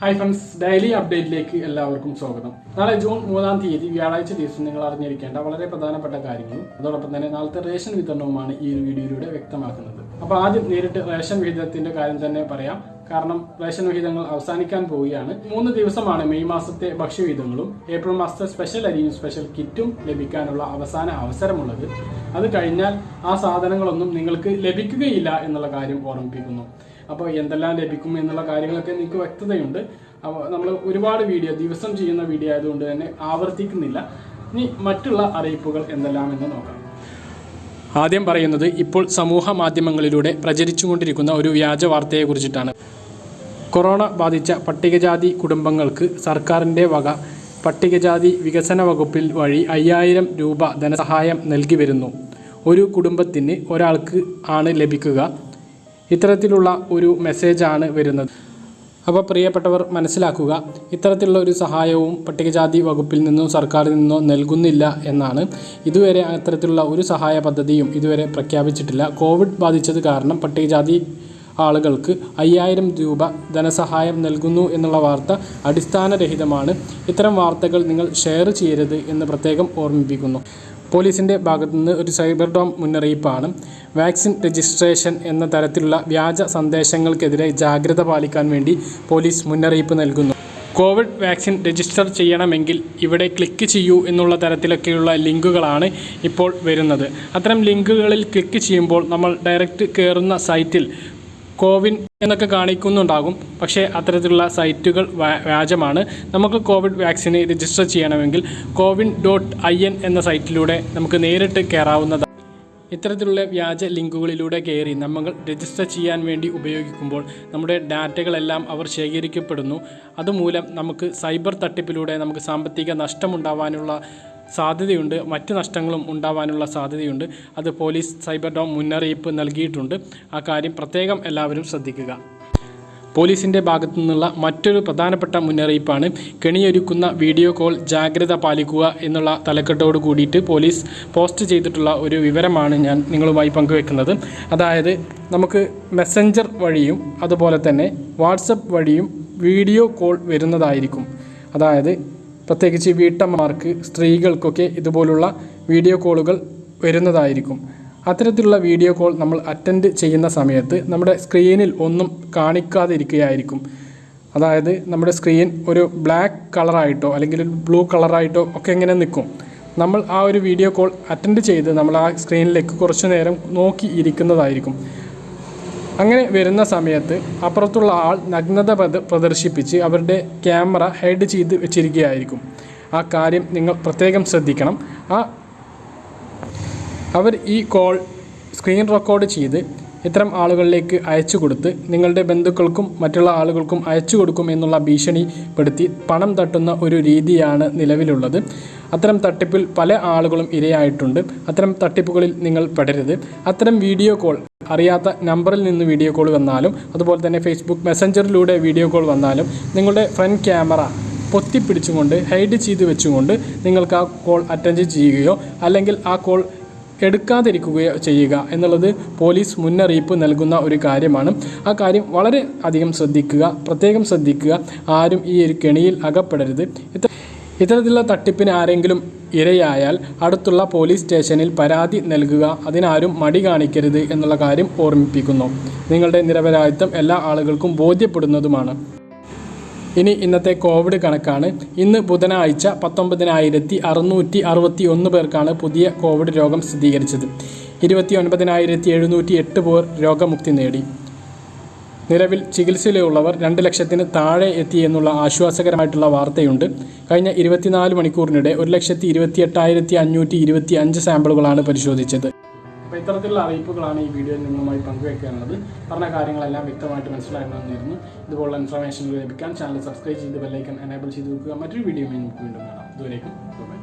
Hi friends, daily അപ്ഡേറ്റിലേക്ക് എല്ലാവർക്കും സ്വാഗതം. നാളെ ജൂൺ 3-ാം തീയതി വ്യാഴാഴ്ച ദിവസം നിങ്ങൾ അറിഞ്ഞിരിക്കേണ്ട വളരെ പ്രധാനപ്പെട്ട കാര്യങ്ങളും അതോടൊപ്പം തന്നെ നാളത്തെ റേഷൻ വിതരണവുമാണ് ഈ ഒരു വീഡിയോയിലൂടെ വ്യക്തമാക്കുന്നത്. അപ്പോൾ ആദ്യം നേരിട്ട് റേഷൻ വിഹിതത്തിന്റെ കാര്യം തന്നെ പറയാം. കാരണം റേഷൻ വിഹിതങ്ങൾ അവസാനിക്കാൻ പോവുകയാണ്. 3 ദിവസമാണ് മെയ് മാസത്തെ ഭക്ഷ്യവിഹിതങ്ങളും ഏപ്രിൽ മാസത്തെ സ്പെഷ്യൽ അരിയും സ്പെഷ്യൽ കിറ്റും ലഭിക്കാനുള്ള അവസാന അവസരമുള്ളത്. അത് കഴിഞ്ഞാൽ ആ സാധനങ്ങളൊന്നും നിങ്ങൾക്ക് ലഭിക്കുകയില്ല എന്നുള്ള കാര്യം ഓർമ്മിപ്പിക്കുന്നു. അപ്പോൾ എന്തെല്ലാം ലഭിക്കും എന്നുള്ള കാര്യങ്ങളൊക്കെ നിങ്ങൾക്ക് വ്യക്തതയുണ്ട്. അപ്പോൾ നമ്മൾ ഒരുപാട് ദിവസം ചെയ്യുന്ന വീഡിയോ ആയതുകൊണ്ട് തന്നെ ആവർത്തിക്കുന്നില്ല. ഇനി മറ്റുള്ള അറിയിപ്പുകൾ എന്തെല്ലാം എന്ന് നോക്കാം. ആദ്യം പറയുന്നത് ഇപ്പോൾ സമൂഹ മാധ്യമങ്ങളിലൂടെ പ്രചരിച്ചുകൊണ്ടിരിക്കുന്ന ഒരു വ്യാജ വാർത്തയെക്കുറിച്ചിട്ടാണ്. കൊറോണ ബാധിച്ച പട്ടികജാതി കുടുംബങ്ങൾക്ക് സർക്കാരിൻ്റെ വക പട്ടികജാതി വികസന വകുപ്പിൽ വഴി 5000 രൂപ ധനസഹായം നൽകി വരുന്നു. ഒരു കുടുംബത്തിന് ഒരാൾക്ക് ആണ് ലഭിക്കുക. ഇത്തരത്തിലുള്ള ഒരു മെസ്സേജാണ് വരുന്നത്. അപ്പോൾ പ്രിയപ്പെട്ടവർ മനസ്സിലാക്കുക, ഇത്തരത്തിലുള്ള ഒരു സഹായവും പട്ടികജാതി വകുപ്പിൽ നിന്നോ സർക്കാരിൽ നിന്നോ നൽകുന്നില്ല എന്നാണ്. ഇതുവരെ അത്തരത്തിലുള്ള ഒരു സഹായ പദ്ധതിയും ഇതുവരെ പ്രഖ്യാപിച്ചിട്ടില്ല. കോവിഡ് ബാധിച്ചത് കാരണം പട്ടികജാതി ആളുകൾക്ക് 5000 രൂപ ധനസഹായം നൽകുന്നു എന്നുള്ള വാർത്ത അടിസ്ഥാനരഹിതമാണ്. ഇത്തരം വാർത്തകൾ നിങ്ങൾ ഷെയർ ചെയ്യരുത് എന്ന് പ്രത്യേകം ഓർമ്മിപ്പിക്കുന്നു. പോലീസിൻ്റെ ഭാഗത്തുനിന്ന് ഒരു സൈബർ ഡോം മുന്നറിയിപ്പാണ്. വാക്സിൻ രജിസ്ട്രേഷൻ എന്ന തരത്തിലുള്ള വ്യാജ സന്ദേശങ്ങൾക്കെതിരെ ജാഗ്രത പാലിക്കാൻ വേണ്ടി പോലീസ് മുന്നറിയിപ്പ് നൽകുന്നു. കോവിഡ് വാക്സിൻ രജിസ്റ്റർ ചെയ്യണമെങ്കിൽ ഇവിടെ ക്ലിക്ക് ചെയ്യൂ എന്നുള്ള തരത്തിലൊക്കെയുള്ള ലിങ്കുകളാണ് ഇപ്പോൾ വരുന്നത്. അത്തരം ലിങ്കുകളിൽ ക്ലിക്ക് ചെയ്യുമ്പോൾ നമ്മൾ ഡയറക്റ്റ് കയറുന്ന സൈറ്റിൽ കോവിൻ എന്നൊക്കെ കാണിക്കുന്നുണ്ടാകും. പക്ഷേ അത്തരത്തിലുള്ള സൈറ്റുകൾ വ്യാജമാണ്. നമുക്ക് കോവിഡ് വാക്സിന് രജിസ്റ്റർ ചെയ്യണമെങ്കിൽ cowin.in എന്ന സൈറ്റിലൂടെ നമുക്ക് നേരിട്ട് കയറാവുന്നതാണ്. ഇത്തരത്തിലുള്ള വ്യാജ ലിങ്കുകളിലൂടെ കയറി നമ്മൾ രജിസ്റ്റർ ചെയ്യാൻ വേണ്ടി ഉപയോഗിക്കുമ്പോൾ നമ്മുടെ ഡാറ്റകളെല്ലാം അവർ ശേഖരിക്കപ്പെടുന്നു. അതുമൂലം നമുക്ക് സൈബർ തട്ടിപ്പിലൂടെ നമുക്ക് സാമ്പത്തിക നഷ്ടമുണ്ടാവാനുള്ള സാധ്യതയുണ്ട്. മറ്റ് നഷ്ടങ്ങളും ഉണ്ടാവാനുള്ള സാധ്യതയുണ്ട്. അത് പോലീസ് സൈബർ ഡോം മുന്നറിയിപ്പ് നൽകിയിട്ടുണ്ട്. ആ കാര്യം പ്രത്യേകം എല്ലാവരും ശ്രദ്ധിക്കുക. പോലീസിൻ്റെ ഭാഗത്തു നിന്നുള്ള മറ്റൊരു പ്രധാനപ്പെട്ട മുന്നറിയിപ്പാണ് കെണിയൊരുക്കുന്ന വീഡിയോ കോൾ ജാഗ്രത പാലിക്കുക എന്നുള്ള തലക്കെട്ടോട് കൂടിയിട്ട് പോലീസ് പോസ്റ്റ് ചെയ്തിട്ടുള്ള ഒരു വിവരമാണ് ഞാൻ നിങ്ങളുമായി പങ്കുവെക്കുന്നത്. അതായത് നമുക്ക് മെസ്സഞ്ചർ വഴിയും അതുപോലെ തന്നെ വാട്സപ്പ് വഴിയും വീഡിയോ കോൾ വരുന്നതായിരിക്കും. അതായത് പ്രത്യേകിച്ച് വീട്ടമ്മമാർക്ക്, സ്ത്രീകൾക്കൊക്കെ ഇതുപോലുള്ള വീഡിയോ കോളുകൾ വരുന്നതായിരിക്കും. അത്തരത്തിലുള്ള വീഡിയോ കോൾ നമ്മൾ അറ്റൻഡ് ചെയ്യുന്ന സമയത്ത് നമ്മുടെ സ്ക്രീനിൽ ഒന്നും കാണിക്കാതിരിക്കുകയായിരിക്കും. അതായത് നമ്മുടെ സ്ക്രീൻ ഒരു ബ്ലാക്ക് കളറായിട്ടോ അല്ലെങ്കിൽ ഒരു ബ്ലൂ കളറായിട്ടോ ഒക്കെ ഇങ്ങനെ നിൽക്കും. നമ്മൾ ആ ഒരു വീഡിയോ കോൾ അറ്റൻഡ് ചെയ്ത് നമ്മൾ ആ സ്ക്രീനിലേക്ക് കുറച്ചു നേരം നോക്കി ഇരിക്കുന്നതായിരിക്കും. അങ്ങനെ വരുന്ന സമയത്ത് അപ്പുറത്തുള്ള ആൾ നഗ്നത പ്രദർശിപ്പിച്ച് അവരുടെ ക്യാമറ ഹൈഡ് ചെയ്ത് വെച്ചിരിക്കുകയായിരിക്കും. ആ കാര്യം നിങ്ങൾ പ്രത്യേകം ശ്രദ്ധിക്കണം. അവർ ഈ കോൾ സ്ക്രീൻ റെക്കോർഡ് ചെയ്ത് ഇത്തരം ആളുകളിലേക്ക് അയച്ചു കൊടുത്ത് നിങ്ങളുടെ ബന്ധുക്കൾക്കും മറ്റുള്ള ആളുകൾക്കും അയച്ചു കൊടുക്കും എന്നുള്ള ഭീഷണിപ്പെടുത്തി പണം തട്ടുന്ന ഒരു രീതിയാണ് നിലവിലുള്ളത്. അത്തരം തട്ടിപ്പിൽ പല ആളുകളും ഇരയായിട്ടുണ്ട്. അത്തരം തട്ടിപ്പുകളിൽ നിങ്ങൾ പെടരുത്. അത്തരം വീഡിയോ കോൾ അറിയാത്ത നമ്പറിൽ നിന്ന് വീഡിയോ കോൾ വന്നാലും അതുപോലെ തന്നെ ഫേസ്ബുക്ക് മെസ്സഞ്ചറിലൂടെ വീഡിയോ കോൾ വന്നാലും നിങ്ങളുടെ ഫ്രണ്ട് ക്യാമറ പൊത്തിപ്പിടിച്ചുകൊണ്ട് ഹൈഡ് ചെയ്ത് വെച്ചുകൊണ്ട് നിങ്ങൾക്ക് ആ കോൾ അറ്റൻഡ് ചെയ്യുകയോ അല്ലെങ്കിൽ ആ കോൾ എടുക്കാതിരിക്കുകയോ ചെയ്യുക എന്നുള്ളത് പോലീസ് മുന്നറിയിപ്പ് നൽകുന്ന ഒരു കാര്യമാണ്. ആ കാര്യം വളരെ അധികം ശ്രദ്ധിക്കുക, പ്രത്യേകം ശ്രദ്ധിക്കുക. ആരും ഈ ഒരു കെണിയിൽ അകപ്പെടരുത്. ഇത്തരത്തിലുള്ള തട്ടിപ്പിന് ആരെങ്കിലും ഇരയായാൽ അടുത്തുള്ള പോലീസ് സ്റ്റേഷനിൽ പരാതി നൽകുക. അതിനാരും മടി കാണിക്കരുത് എന്നുള്ള കാര്യം ഓർമ്മിപ്പിക്കുന്നു. നിങ്ങളുടെ നിരപരാധിത്വം എല്ലാ ആളുകൾക്കും ബോധ്യപ്പെടുന്നതുമാണ്. ഇനി ഇന്നത്തെ കോവിഡ് കണക്കാണ്. ഇന്ന് ബുധനാഴ്ച 19,661 പേർക്കാണ് പുതിയ കോവിഡ് രോഗം സ്ഥിരീകരിച്ചത്. 29,708 പേർ രോഗമുക്തി നേടി. നിലവിൽ ചികിത്സയിലുള്ളവർ 2 ലക്ഷത്തിന് താഴെ എത്തി എന്നുള്ള ആശ്വാസകരമായിട്ടുള്ള വാർത്തയുണ്ട്. കഴിഞ്ഞ 24 മണിക്കൂറിനിടെ 1,28,525 സാമ്പിളുകളാണ് പരിശോധിച്ചത്. അപ്പോൾ ഇത്തരത്തിലുള്ള അറിയിപ്പുകളാണ് ഈ വീഡിയോയിൽ നിങ്ങളുമായി പങ്കുവയ്ക്കാനുള്ളത്. പറഞ്ഞ കാര്യങ്ങളെല്ലാം വ്യക്തമായിട്ട് മനസ്സിലാക്കണമെന്നിരുന്നു. ഇതുപോലുള്ള ഇൻഫർമേഷൻ ലഭിക്കാൻ ചാനൽ സബ്സ്ക്രൈബ് ചെയ്ത് ബെല്ലൈക്കൺ എനേബിൾ ചെയ്ത് വെക്കുക. മറ്റൊരു വീഡിയോയുമായി നമുക്ക് വീണ്ടും കാണാം. ഇതുവരേക്കും ബൈ.